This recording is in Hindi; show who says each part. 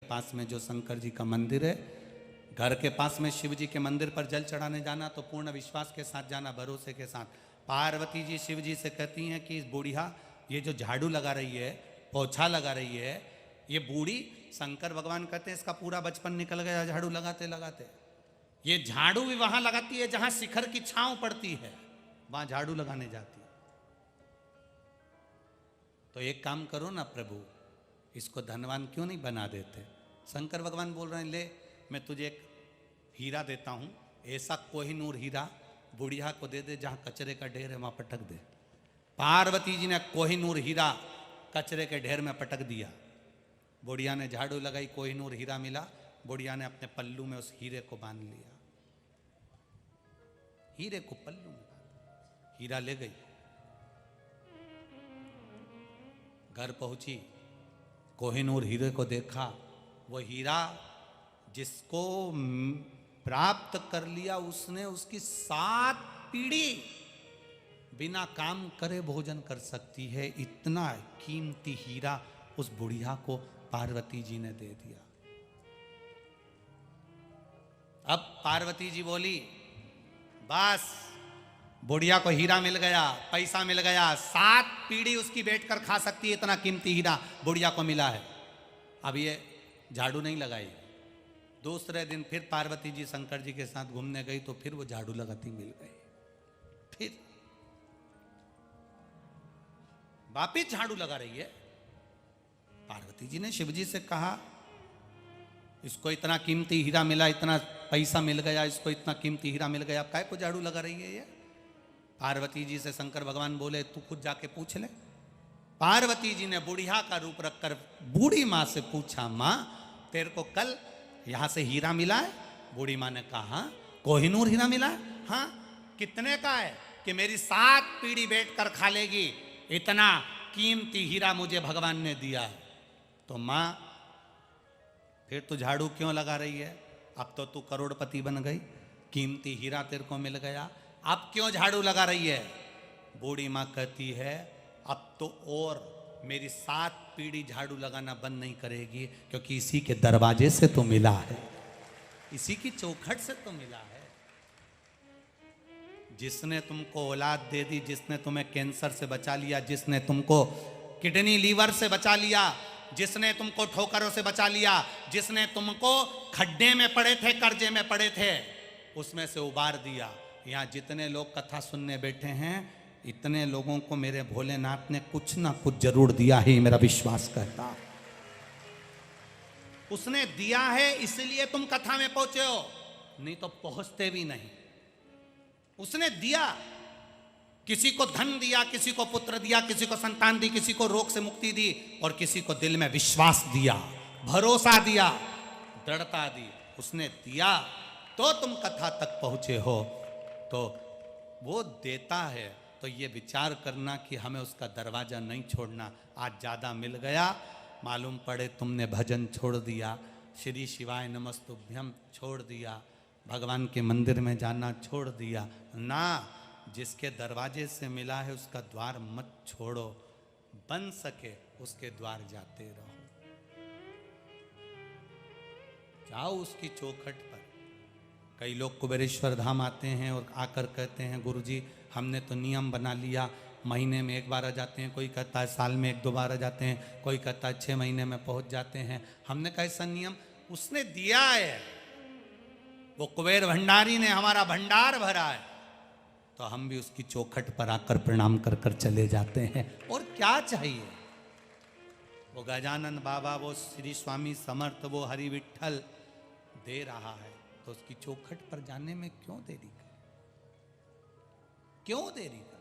Speaker 1: पास में जो शंकर जी का मंदिर है, घर के पास में शिव जी के मंदिर पर जल चढ़ाने जाना तो पूर्ण विश्वास के साथ जाना, भरोसे के साथ। पार्वती जी शिव जी से कहती हैं कि इस बूढ़िया ये जो झाड़ू लगा रही है, पोछा लगा रही है, ये बूढ़ी, शंकर भगवान कहते हैं इसका पूरा बचपन निकल गया झाड़ू लगाते लगाते। ये झाड़ू भी वहां लगाती है जहां शिखर की छांव पड़ती है, वहां झाड़ू लगाने जाती है। तो एक काम करो ना प्रभु, इसको धनवान क्यों नहीं बना देते? शंकर भगवान बोल रहे हैं, ले मैं तुझे एक हीरा देता हूं, ऐसा कोहिनूर हीरा बुढ़िया को दे दे जहां कचरे का ढेर है वहां पटक दे। पार्वती जी ने कोहिनूर हीरा कचरे के ढेर में पटक दिया। बुढ़िया ने झाड़ू लगाई, कोहिनूर हीरा मिला, बुढ़िया ने अपने पल्लू में उस हीरे को बांध लिया। हीरे को पल्लू में बांध, हीरा ले गई, घर पहुंची, कोहिनूर हीरे को देखा। वो हीरा जिसको प्राप्त कर लिया उसने उसकी 7 पीढ़ी बिना काम करे भोजन कर सकती है। इतना कीमती हीरा उस बुढ़िया को पार्वती जी ने दे दिया। अब पार्वती जी बोली, बस बुढ़िया को हीरा मिल गया, पैसा मिल गया, 7 पीढ़ी उसकी बैठकर खा सकती है, इतना कीमती हीरा बुढ़िया को मिला है। अब ये झाड़ू नहीं लगाई। दूसरे दिन फिर पार्वती जी शंकर जी के साथ घूमने गई तो फिर वो झाड़ू लगाती मिल गई। फिर वापिस झाड़ू लगा रही है। पार्वती जी ने शिव जी से कहा, इसको इतना कीमती हीरा मिला, इतना पैसा मिल गया, इसको इतना कीमती हीरा मिल गया, अब काहे को झाड़ू लगा रही है ये? पार्वती जी से शंकर भगवान बोले, तू खुद जाके पूछ ले। पार्वती जी ने बुढ़िया का रूप रखकर बूढ़ी माँ से पूछा, माँ तेरे को कल यहां से हीरा मिला है? बूढ़ी माँ ने कहा, कोहिनूर हीरा मिला है। हाँ, कितने का है? कि मेरी 7 पीढ़ी बैठकर खा लेगी, इतना कीमती हीरा मुझे भगवान ने दिया है। तो माँ फिर तू झाड़ू क्यों लगा रही है? अब तो तू करोड़पति बन गई, कीमती हीरा तेरे को मिल गया, अब क्यों झाड़ू लगा रही है? बूढ़ी माँ कहती है, अब तो और मेरी 7 पीढ़ी झाड़ू लगाना बंद नहीं करेगी, क्योंकि इसी के दरवाजे से तो मिला है, इसी की चौखट से तो मिला है। जिसने तुमको औलाद दे दी, जिसने तुम्हें कैंसर से बचा लिया, जिसने तुमको किडनी लीवर से बचा लिया, जिसने तुमको ठोकरों से बचा लिया, जिसने तुमको खड्डे में पड़े थे, कर्जे में पड़े थे, उसमें से उबार दिया। यहाँ जितने लोग कथा सुनने बैठे हैं, इतने लोगों को मेरे भोलेनाथ ने कुछ ना कुछ जरूर दिया है, मेरा विश्वास कहता। उसने दिया है इसलिए तुम कथा में पहुंचे हो, नहीं तो पहुंचते भी नहीं। उसने दिया, किसी को धन दिया, किसी को पुत्र दिया, किसी को संतान दी, किसी को रोग से मुक्ति दी, और किसी को दिल में विश्वास दिया, भरोसा दिया, दृढ़ता दी। उसने दिया तो तुम कथा तक पहुंचे हो। तो वो देता है तो ये विचार करना कि हमें उसका दरवाजा नहीं छोड़ना। आज ज़्यादा मिल गया, मालूम पड़े तुमने भजन छोड़ दिया, श्री शिवाय नमस्तुभ्यम छोड़ दिया, भगवान के मंदिर में जाना छोड़ दिया ना। जिसके दरवाजे से मिला है उसका द्वार मत छोड़ो, बन सके उसके द्वार जाते रहो, जाओ उसकी चौखट पर। कई लोग कुबेरेश्वर धाम आते हैं और आकर कहते हैं, गुरुजी हमने तो नियम बना लिया, महीने में 1 बार आ जाते हैं, कोई कहता है साल में 1-2 बार आ जाते हैं, कोई कहता है 6 महीने में पहुंच जाते हैं। हमने कहा ऐसा नियम उसने दिया है, वो कुबेर भंडारी ने हमारा भंडार भरा है, तो हम भी उसकी चौखट पर आकर प्रणाम कर कर चले जाते हैं। और क्या चाहिए? वो गजानन बाबा, वो श्री स्वामी समर्थ, वो हरि विठल दे रहा है, तो उसकी चौखट पर जाने में क्यों देरी कर, क्यों देरी कर?